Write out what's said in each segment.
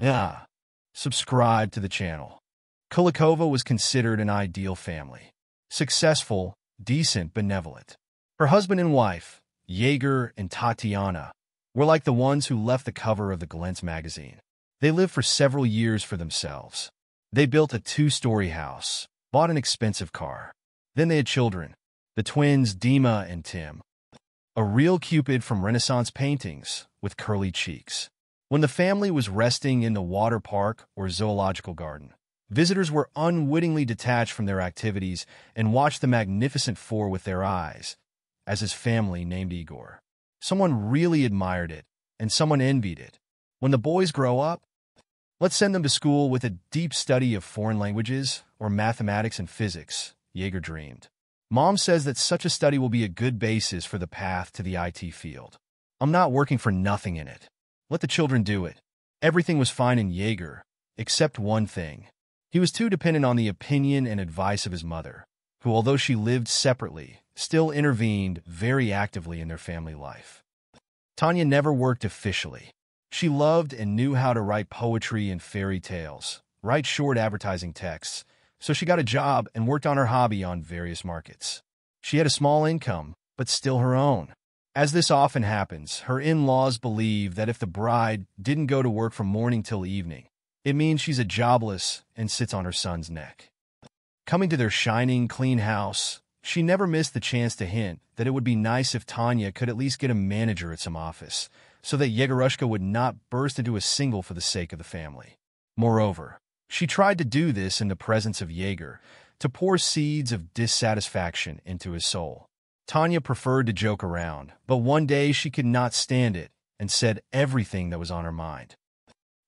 Yeah. Subscribe to the channel. Kulikova was considered an ideal family. Successful, decent, benevolent. Her husband and wife, Yegor and Tatiana, were like the ones who left the cover of the Glantz magazine. They lived for several years for themselves. They built a 2-story house, bought an expensive car. Then they had children, the twins Dima and Tim. A real Cupid from Renaissance paintings with curly cheeks. When the family was resting in the water park or zoological garden, visitors were unwittingly detached from their activities and watched the magnificent four with their eyes, as his family named Igor. Someone really admired it, and someone envied it. When the boys grow up, let's send them to school with a deep study of foreign languages or mathematics and physics, Yegor dreamed. Mom says that such a study will be a good basis for the path to the IT field. I'm not working for nothing in it. Let the children do it. Everything was fine in Yegor, except one thing. He was too dependent on the opinion and advice of his mother, who, although she lived separately, still intervened very actively in their family life. Tanya never worked officially. She loved and knew how to write poetry and fairy tales, write short advertising texts, so she got a job and worked on her hobby on various markets. She had a small income, but still her own. As this often happens, her in-laws believe that if the bride didn't go to work from morning till evening, it means she's a jobless and sits on her son's neck. Coming to their shining, clean house, she never missed the chance to hint that it would be nice if Tanya could at least get a manager at some office, so that Yegorushka would not burst into a single for the sake of the family. Moreover, she tried to do this in the presence of Yegor, to pour seeds of dissatisfaction into his soul. Tanya preferred to joke around, but one day she could not stand it and said everything that was on her mind.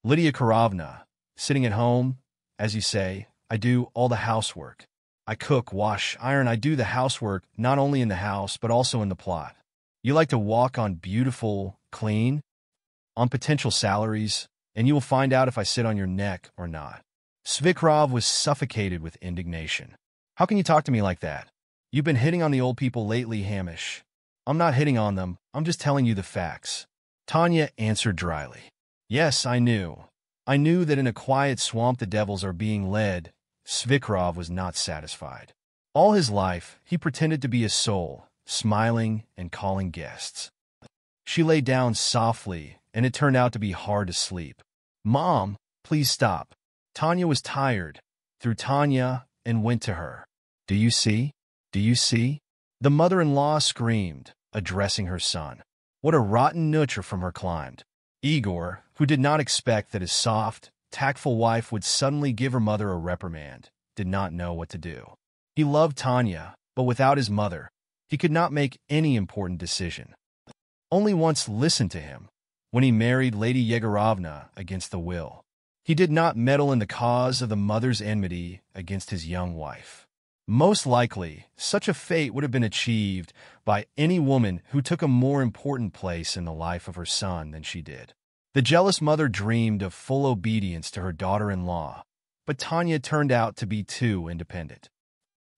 Lydia Karovna, sitting at home, as you say, I do all the housework. I cook, wash, iron. I do the housework not only in the house, but also in the plot. You like to walk on beautiful, clean, on potential salaries, and you will find out if I sit on your neck or not. Svikrov was suffocated with indignation. How can you talk to me like that? You've been hitting on the old people lately, Hamish. I'm not hitting on them. I'm just telling you the facts. Tanya answered dryly. Yes, I knew. I knew that in a quiet swamp the devils are being led. Svikrov was not satisfied. All his life, he pretended to be a soul, smiling and calling guests. She lay down softly, and it turned out to be hard to sleep. Mom, please stop. Tanya was tired, threw Tanya, and went to her. Do you see? Do you see? The mother-in-law screamed, addressing her son. What a rotten nutcher from her climbed. Igor, who did not expect that his soft, tactful wife would suddenly give her mother a reprimand, did not know what to do. He loved Tanya, but without his mother, he could not make any important decision. Only once listened to him, when he married Lady Yegorovna against the will. He did not meddle in the cause of the mother's enmity against his young wife. Most likely, such a fate would have been achieved by any woman who took a more important place in the life of her son than she did. The jealous mother dreamed of full obedience to her daughter-in-law, but Tanya turned out to be too independent,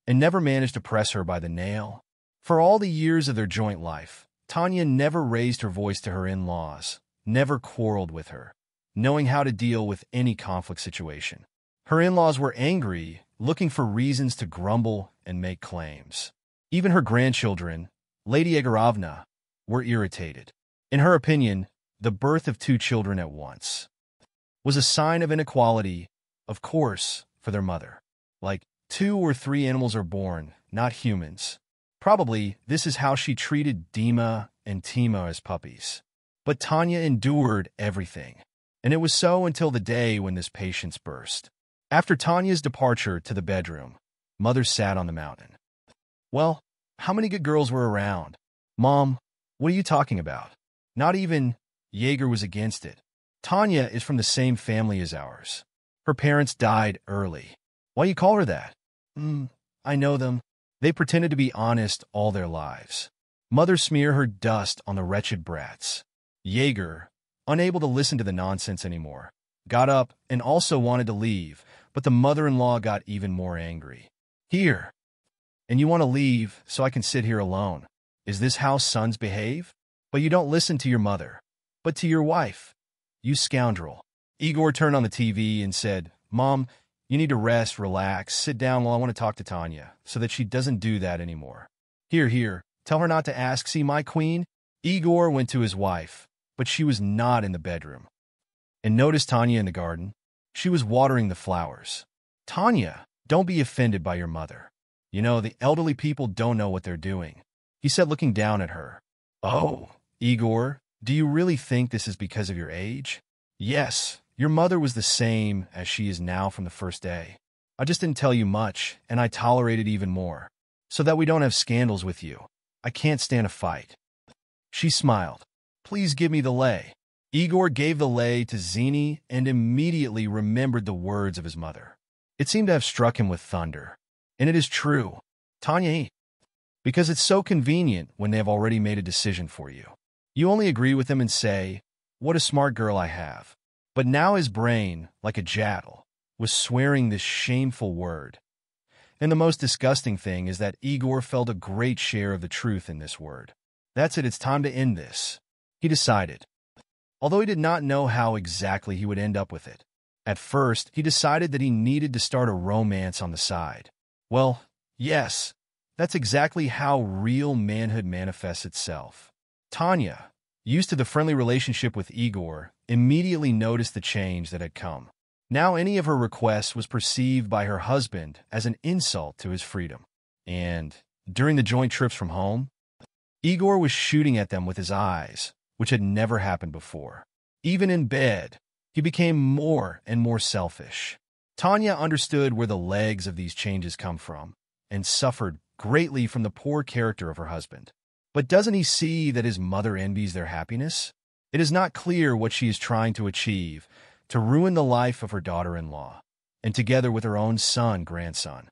and never managed to press her by the nail. For all the years of their joint life, Tanya never raised her voice to her in-laws, never quarreled with her, knowing how to deal with any conflict situation. Her in-laws were angry, looking for reasons to grumble and make claims. Even her grandchildren, Lady Yegorovna, were irritated. In her opinion, the birth of 2 children at once was a sign of inequality, of course, for their mother. Like 2 or 3 animals are born, not humans. Probably this is how she treated Dima and Tima as puppies. But Tanya endured everything, and it was so until the day when this patience burst. After Tanya's departure to the bedroom, Mother sat on the mountain. Well, how many good girls were around? Mom, what are you talking about? Not even Yegor was against it. Tanya is from the same family as ours. Her parents died early. Why you call her that? I know them. They pretended to be honest all their lives. Mother smeared her dust on the wretched brats. Yegor, unable to listen to the nonsense anymore, got up and also wanted to leave, but the mother-in-law got even more angry. Here. And you want to leave so I can sit here alone. Is this how sons behave? But you don't listen to your mother, but to your wife. You scoundrel. Igor turned on the TV and said, "Mom, you need to rest, relax, sit down while I want to talk to Tanya, so that she doesn't do that anymore. Here, tell her not to ask, see my queen?" Igor went to his wife, but she was not in the bedroom, and noticed Tanya in the garden. She was watering the flowers. "Tanya, don't be offended by your mother. You know, the elderly people don't know what they're doing," he said, looking down at her. "Oh, Igor, do you really think this is because of your age?" "Yes, your mother was the same as she is now from the first day. I just didn't tell you much, and I tolerated even more, so that we don't have scandals with you. I can't stand a fight." She smiled. "Please give me the lei." Igor gave the lei to Zini and immediately remembered the words of his mother. It seemed to have struck him with thunder. And it is true. Tanya, because it's so convenient when they have already made a decision for you. You only agree with them and say, "What a smart girl I have." But now his brain, like a jaddle, was swearing this shameful word. And the most disgusting thing is that Igor felt a great share of the truth in this word. That's it, it's time to end this, he decided. Although he did not know how exactly he would end up with it. At first, he decided that he needed to start a romance on the side. Well, yes, that's exactly how real manhood manifests itself. Tanya, used to the friendly relationship with Igor, immediately noticed the change that had come. Now any of her requests was perceived by her husband as an insult to his freedom. And during the joint trips from home, Igor was shooting at them with his eyes, which had never happened before. Even in bed, he became more and more selfish. Tanya understood where the legs of these changes come from, and suffered greatly from the poor character of her husband. But doesn't he see that his mother envies their happiness? It is not clear what she is trying to achieve, to ruin the life of her daughter-in-law, and together with her own grandson.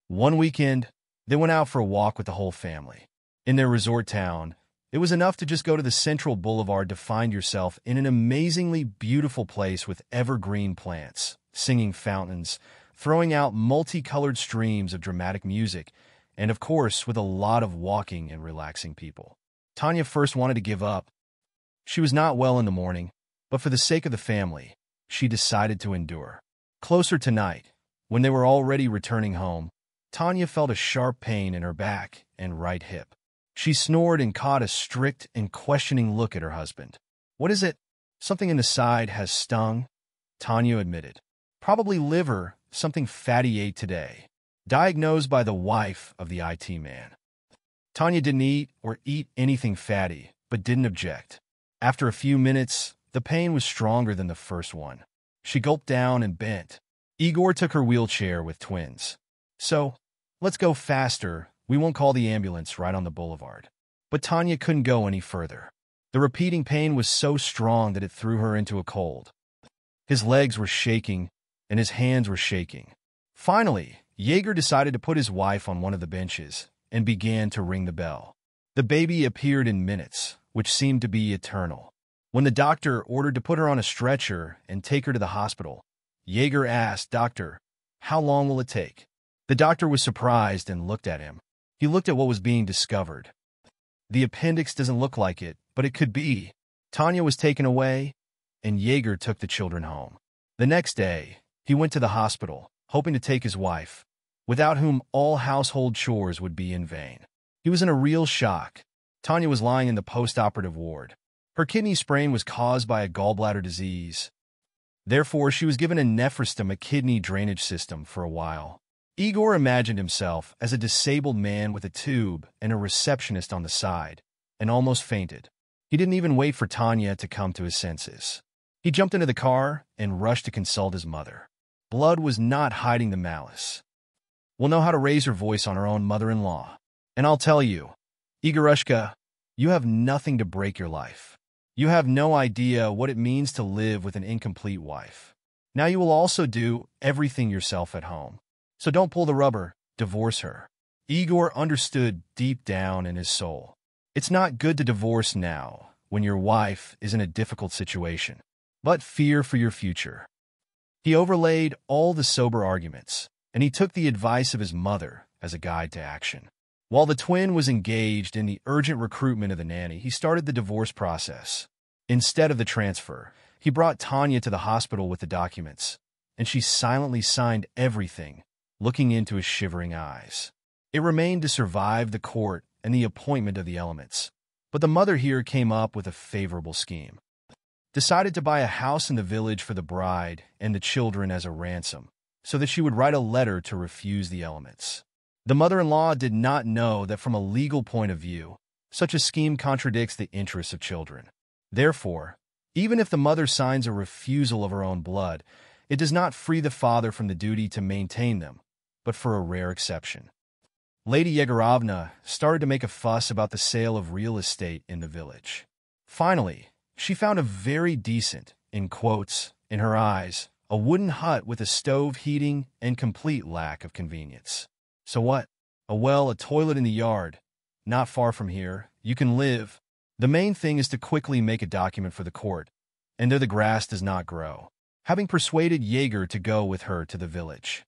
One weekend, they went out for a walk with the whole family. In their resort town, it was enough to just go to the Central Boulevard to find yourself in an amazingly beautiful place with evergreen plants, singing fountains, throwing out multicolored streams of dramatic music, and of course with a lot of walking and relaxing people. Tanya first wanted to give up. She was not well in the morning, but for the sake of the family, she decided to endure. Closer to night, when they were already returning home, Tanya felt a sharp pain in her back and right hip. She snored and caught a strict and questioning look at her husband. "What is it? Something in the side has stung," Tanya admitted. "Probably liver, something fatty ate today," diagnosed by the wife of the IT man. Tanya didn't eat anything fatty, but didn't object. After a few minutes, the pain was stronger than the first one. She gulped down and bent. Igor took her wheelchair with twins. "So, let's go faster. We won't call the ambulance right on the boulevard." But Tanya couldn't go any further. The repeating pain was so strong that it threw her into a cold. His legs were shaking, and his hands were shaking. Finally, Jaeger decided to put his wife on one of the benches and began to ring the bell. The baby appeared in minutes, which seemed to be eternal. When the doctor ordered to put her on a stretcher and take her to the hospital, Jaeger asked, "Doctor, how long will it take?" The doctor was surprised and looked at him. He looked at what was being discovered. "The appendix doesn't look like it, but it could be." Tanya was taken away, and Jaeger took the children home. The next day, he went to the hospital, hoping to take his wife, without whom all household chores would be in vain. He was in a real shock. Tanya was lying in the post-operative ward. Her kidney sprain was caused by a gallbladder disease. Therefore, she was given a nephrectom, a kidney drainage system, for a while. Igor imagined himself as a disabled man with a tube and a receptionist on the side, and almost fainted. He didn't even wait for Tanya to come to his senses. He jumped into the car and rushed to consult his mother. Blood was not hiding the malice. Will know how to raise her voice on her own mother-in-law. And I'll tell you, Igorushka, you have nothing to break your life. You have no idea what it means to live with an incomplete wife. Now you will also do everything yourself at home. So don't pull the rubber, divorce her. Igor understood deep down in his soul. It's not good to divorce now, when your wife is in a difficult situation, but fear for your future. He overlaid all the sober arguments, and he took the advice of his mother as a guide to action. While the twin was engaged in the urgent recruitment of the nanny, he started the divorce process. Instead of the transfer, He brought Tanya to the hospital with the documents, and she silently signed everything, looking into his shivering eyes. It remained to survive the court and the appointment of the elements. But the mother here came up with a favorable scheme. Decided to buy a house in the village for the bride and the children as a ransom, so that she would write a letter to refuse the elements. The mother-in-law did not know that from a legal point of view, such a scheme contradicts the interests of children. Therefore, even if the mother signs a refusal of her own blood, it does not free the father from the duty to maintain them, but for a rare exception. Lady Yegorovna started to make a fuss about the sale of real estate in the village. Finally, she found a very decent, in quotes, in her eyes, a wooden hut with a stove heating and complete lack of convenience. So what? A well, a toilet in the yard. Not far from here. You can live. The main thing is to quickly make a document for the court, and there the grass does not grow. Having persuaded Jaeger to go with her to the village,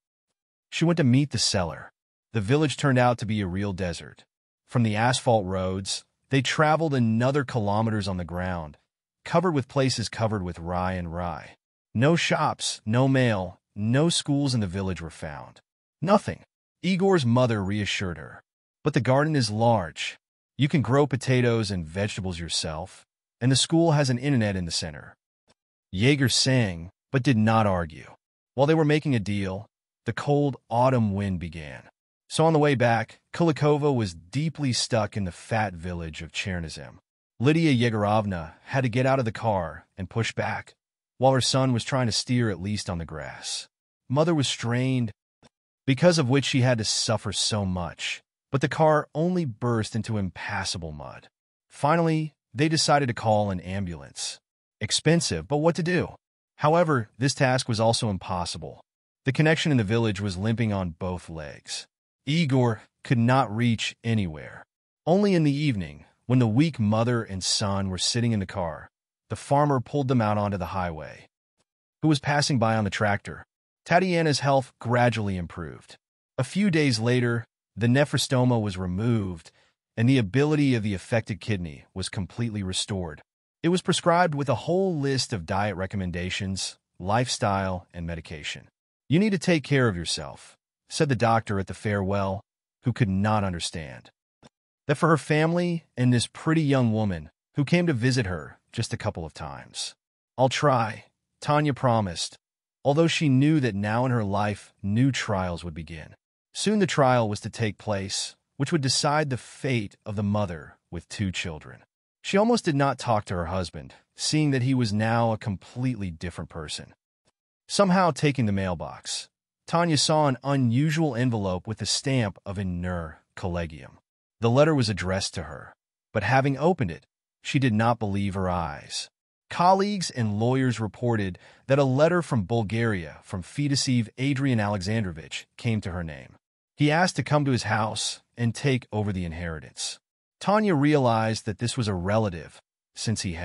she went to meet the seller. The village turned out to be a real desert. From the asphalt roads, they traveled another kilometers on the ground, covered with places covered with rye. No shops, no mail, no schools in the village were found. Nothing. Igor's mother reassured her. But the garden is large. You can grow potatoes and vegetables yourself, and the school has an internet in the center. Jaeger sang, but did not argue. While they were making a deal, the cold autumn wind began. So on the way back, Kulikova was deeply stuck in the fat village of Chernozem. Lydia Yegorovna had to get out of the car and push back, while her son was trying to steer at least on the grass. Mother was strained, because of which she had to suffer so much, but the car only burst into impassable mud. Finally, they decided to call an ambulance. Expensive, but what to do? However, this task was also impossible. The connection in the village was limping on both legs. Igor could not reach anywhere. Only in the evening, when the weak mother and son were sitting in the car, the farmer pulled them out onto the highway. Who was passing by on the tractor? Tatiana's health gradually improved. A few days later, the nephrostoma was removed, and the ability of the affected kidney was completely restored. It was prescribed with a whole list of diet recommendations, lifestyle, and medication. "You need to take care of yourself," said the doctor at the farewell, who could not understand that for her family and this pretty young woman who came to visit her just a couple of times. "I'll try," Tanya promised, although she knew that now in her life new trials would begin. Soon the trial was to take place, which would decide the fate of the mother with 2 children. She almost did not talk to her husband, seeing that he was now a completely different person. Somehow taking the mailbox, Tanya saw an unusual envelope with the stamp of Inner Collegium. The letter was addressed to her, but having opened it, she did not believe her eyes. Colleagues and lawyers reported that a letter from Bulgaria from Fedosiv Adrian Alexandrovich came to her name. He asked to come to his house and take over the inheritance. Tanya realized that this was a relative, since he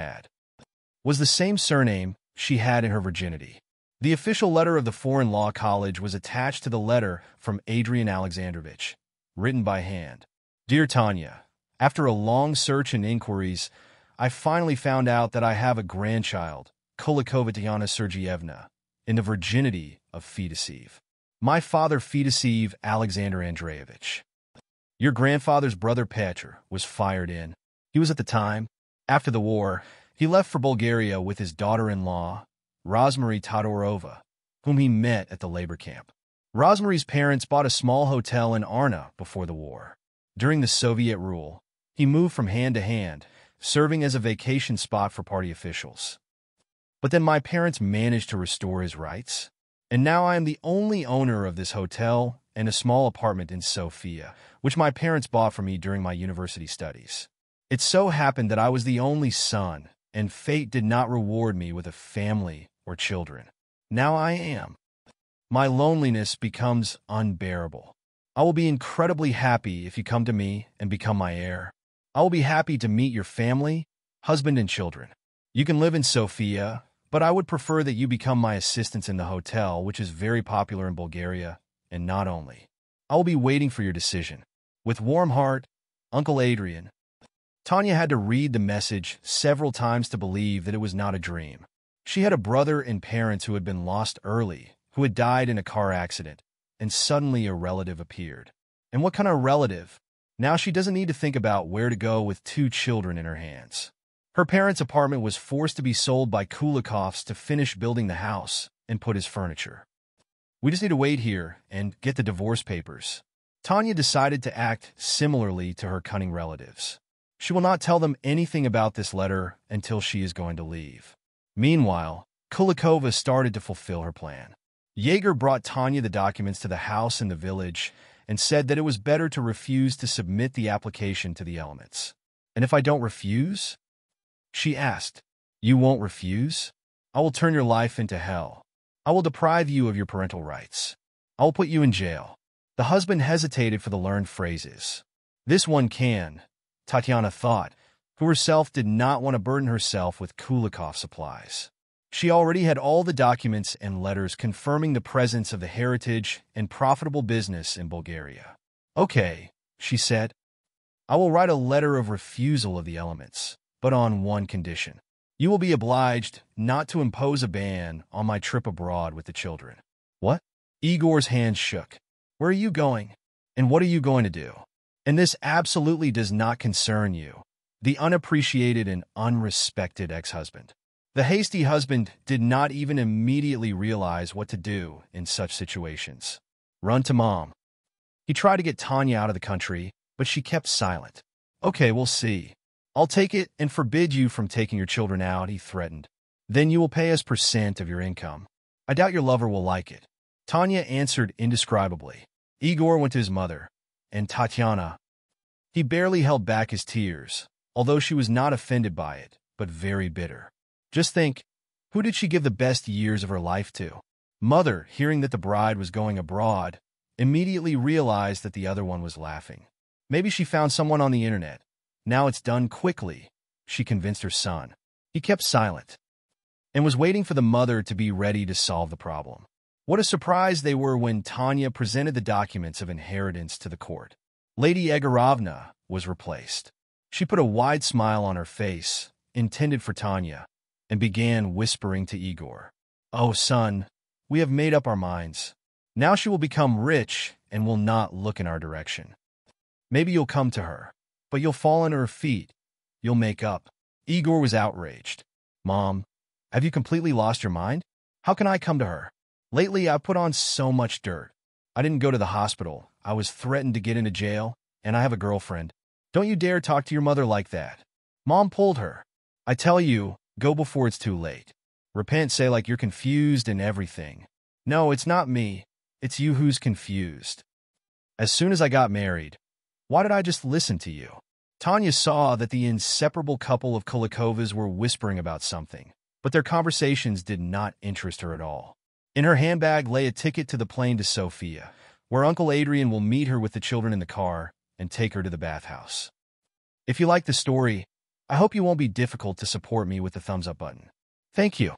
was the same surname she had in her virginity. The official letter of the Foreign Law College was attached to the letter from Adrian Alexandrovich, written by hand. "Dear Tanya, after a long search and inquiries, I finally found out that I have a grandchild, Kulikova Tiana Sergeyevna, in the virginity of Fedosiv. My father, Fedosiv Alexander Andreevich. Your grandfather's brother Petr was fired in. He was at the time. After the war, he left for Bulgaria with his daughter-in-law, Rosmarie Todorova, whom he met at the labor camp. Rosmarie's parents bought a small hotel in Arna before the war. During the Soviet rule, he moved from hand to hand, serving as a vacation spot for party officials. But then my parents managed to restore his rights, and now I am the only owner of this hotel and a small apartment in Sofia, which my parents bought for me during my university studies. It so happened that I was the only son, and fate did not reward me with a family or children. Now I am. My loneliness becomes unbearable. I will be incredibly happy if you come to me and become my heir. I will be happy to meet your family, husband, and children. You can live in Sofia, but I would prefer that you become my assistants in the hotel, which is very popular in Bulgaria, and not only. I will be waiting for your decision. With warm heart, Uncle Adrian." Tanya had to read the message several times to believe that it was not a dream. She had a brother and parents who had been lost early, who had died in a car accident, and suddenly a relative appeared. And what kind of relative? Now she doesn't need to think about where to go with 2 children in her hands. Her parents' apartment was forced to be sold by Kulikovs to finish building the house and put his furniture. We just need to wait here and get the divorce papers. Tanya decided to act similarly to her cunning relatives. She will not tell them anything about this letter until she is going to leave. Meanwhile, Kulikova started to fulfill her plan. Jaeger brought Tanya the documents to the house in the village and said that it was better to refuse to submit the application to the elements. And if I don't refuse? She asked. You won't refuse? I will turn your life into hell. I will deprive you of your parental rights. I will put you in jail. The husband hesitated for the learned phrases. This one can, Tatiana thought, who herself did not want to burden herself with Kulikov supplies. She already had all the documents and letters confirming the presence of the heritage and profitable business in Bulgaria. Okay, she said. I will write a letter of refusal of the elements, but on one condition. You will be obliged not to impose a ban on my trip abroad with the children. What? Igor's hands shook. Where are you going? And what are you going to do? And this absolutely does not concern you, the unappreciated and unrespected ex-husband. The hasty husband did not even immediately realize what to do in such situations. Run to mom. He tried to get Tanya out of the country, but she kept silent. Okay, we'll see. I'll take it and forbid you from taking your children out, he threatened. Then you will pay us % of your income. I doubt your lover will like it. Tanya answered indescribably. Igor went to his mother, and Tatiana. He barely held back his tears, although she was not offended by it, but very bitter. Just think, who did she give the best years of her life to? Mother, hearing that the bride was going abroad, immediately realized that the other one was laughing. Maybe she found someone on the internet. Now it's done quickly, she convinced her son. He kept silent and was waiting for the mother to be ready to solve the problem. What a surprise they were when Tanya presented the documents of inheritance to the court. Lady Egorovna was replaced. She put a wide smile on her face, intended for Tanya, and began whispering to Igor. Oh, son, we have made up our minds. Now she will become rich and will not look in our direction. Maybe you'll come to her, but you'll fall on her feet. You'll make up. Igor was outraged. Mom, have you completely lost your mind? How can I come to her? Lately, I've put on so much dirt. I didn't go to the hospital. I was threatened to get into jail, and I have a girlfriend. Don't you dare talk to your mother like that. Mom pulled her. I tell you, go before it's too late. Repent, say like you're confused and everything. No, it's not me. It's you who's confused. As soon as I got married, why did I just listen to you? Tanya saw that the inseparable couple of Kulikovas were whispering about something, but their conversations did not interest her at all. In her handbag lay a ticket to the plane to Sofia, where Uncle Adrian will meet her with the children in the car and take her to the bathhouse. If you like the story, I hope you won't be difficult to support me with the thumbs up button. Thank you.